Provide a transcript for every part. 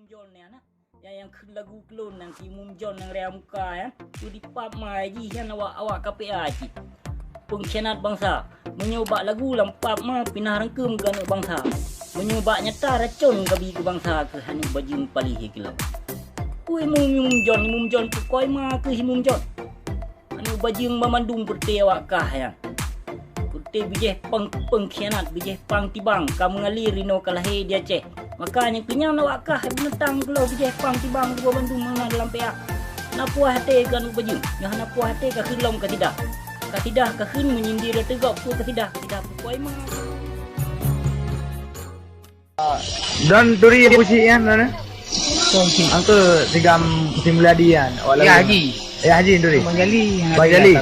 John ni anak. Yang lagu klon nang si Mum John nang rea muka ya. Tu di pub mai ji yang awak KPA ji. Pengkhianat bangsa. Menyoba lagu lam pub mah pinah rangkem ke anak bangsa. Menyoba nyata racun gabi ke bangsa ke hanya baju palih kilau. Kui Mum John tu koi mah ke Mum John. Anu baju memandung perte awak kah ya. Perte bijeh pengkhianat bijeh pang tibang kamu ngalir rino kalahe dia ceh. Makanya kenyang awak kah menentang kelau bijeh pang tibang dua Bandung mana dalam PA. Nak puas hati kan baju. Yang nak puas hati ke kelom ke tidak. Ke tidak ke hin menyindir tegak ke tidak. Tidak koi mah. Dan turi pusi ya mana? Angke tigam musim ladian. Ya Haji. Ya Haji turi. Banjali.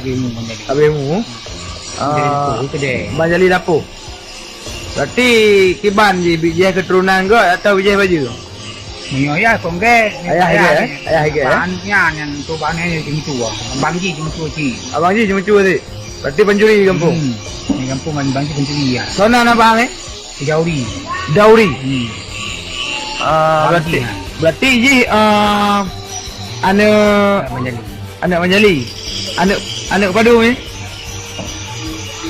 Abemu. Banjali dapur. Berarti kiban je bijih keturunan ke atau bijih baju? Menyoya kongge. Ayah ke? Banyak yang tu banyak yang tua. Bangji yang tua ci. Abang ji cuma cuba tu. Berarti pencuri di kampung. Di kampung kan bangji pencuri ya. Sona nak bang Dauri. Berarti ji anak Banjali. Anak padu ni.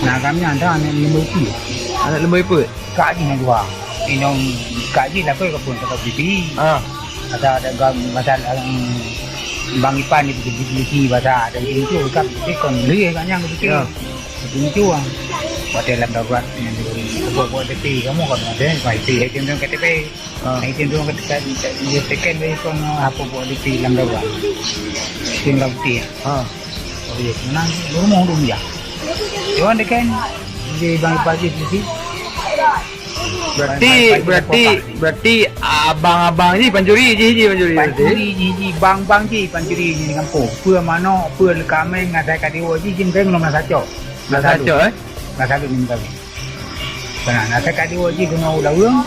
Nah kami ada anak lembu. Anak lembu apa? Kak ji nak dua. Ini kak ji lah kau pun tak beli. Ada gam masalah bang Ipan itu beli bahasa ada itu kan kon lihat kan yang itu. Itu hotel dalam dapat yang buat DP kamu kan ada IT itu KTP. IT itu ketika dia tekan dia kon apa buat DP dalam dapat. Tinggal bukti. Oh iya, menang rumah ya. Jangan dekan di bang pagi sini. Berarti abang-abang ni pencuri ji pencuri. Bang ji pencuri di kampung. Pua mano, pua kami ngadai kadiwo ji jingkeng nomor satu. Nggak satu ni kami. Karena ngadai kadiwo ji guna ulawang,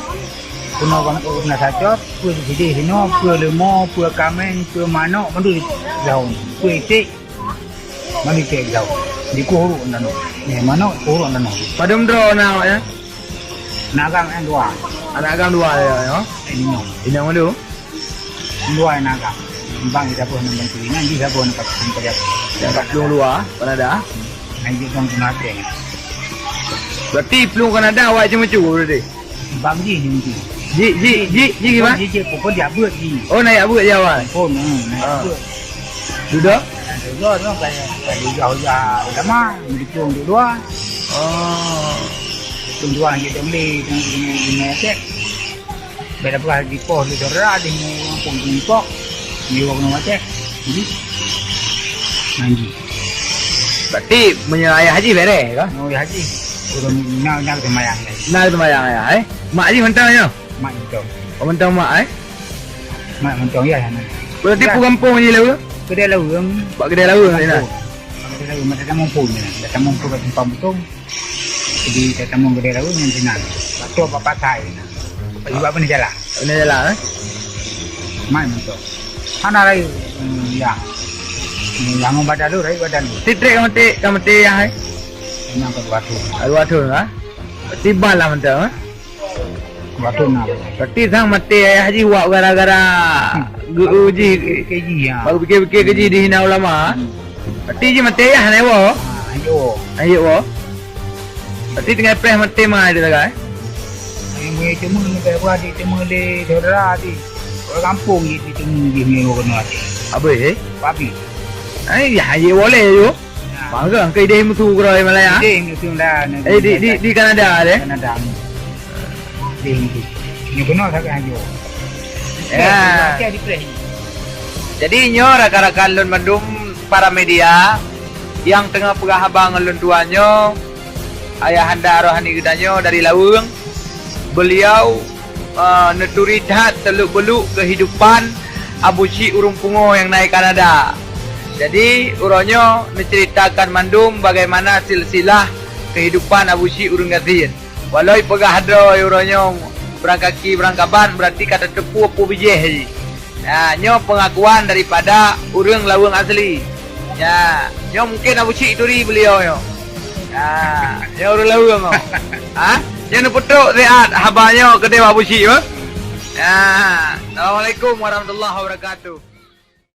guna bang nggak satu. Pua di sini, pua lemo, pua kami, pua mano, mandu jauh. Pua itu, mandu jauh. Di kuhuru nano. Ni mano kuhuru nano. Padam draw na ya. Nagang yang dua. Nagang dua ya. Ini yang mana? Dua nagang. Bang kita pun nak mencuri. Nanti kita pun nak kerja. Dapat pelung luar Kanada. Nanti pun kena ada. Berarti pelung Kanada awak cuma cuba berarti. Bang ji ni. Ji gimana? Ji pokok dia buat ji. Oh naik buat je awak. Oh naik buat. Sudah? Sudah tu kalau jauh-jauh lama mendukung dua. Tunjuan kita beli dengan cek. Beda pula di pos di Dora di kampung di pos. Di waktu cek. Jadi nanti. Berarti menyerah haji beres kan? Oh haji. Urang nak temayang. Nak temayang ya. Mak ji mentangnya. Mak mentang. Oh mentang mak Mak mentang ya. Berarti pu kampung je lah. Kedai lawang. Buat kedai lawang ni lah. Kedai lawang macam mampu ni. Macam mampu kat tempat betul. Jadi kita mau gede lalu yang sinan. Batu apa pakai? Juga apa ni jalan? Ini jalan. Main betul. Mana lagi? Ya. Yang badan lu, rai badan lu. Titrek kamu yang hai. Yang ke batu. Batu lah. Tiba lah mentang. Batu nak. Berarti sang mati haji buat gara-gara uji keji ya. Baru fikir keji di hina ulama. Berarti je mati ya ni wo. Ayo wo. Berarti tinggal press mati mah dia tak? Ini cuma ni buat di cuma di Dora di kampung ni cuma di ni orang ni. Apa Babi. Ya ayo boleh yo. Bangga ke dia mutu gerai Malaya. Di mutu dah. Di Kanada deh. Kanada. Ini benar sangat ayo. Ya. Jadi nyo rakan-rakan Lun Bandung para media yang tengah pegah abang Lun tuanyo Ayahanda Rohani Gedanyo dari Lawang. Beliau neturi dah teluk-beluk kehidupan Abu Cik Urung Pungo yang naik Kanada. Jadi uronyo menceritakan mandum bagaimana silsilah kehidupan Abu Cik Urung Gatin. Walau pegah hadro uronyo berangkaki berangkaban berarti kata tepu bijih. Ya, nyo pengakuan daripada urang Lawang asli. Ya, nyo mungkin Abu Cik turi beliau yo. Ya, orang Lawang. Yang putuk sehat habanya kedai Abu Cik. Ya, Assalamualaikum warahmatullahi wabarakatuh.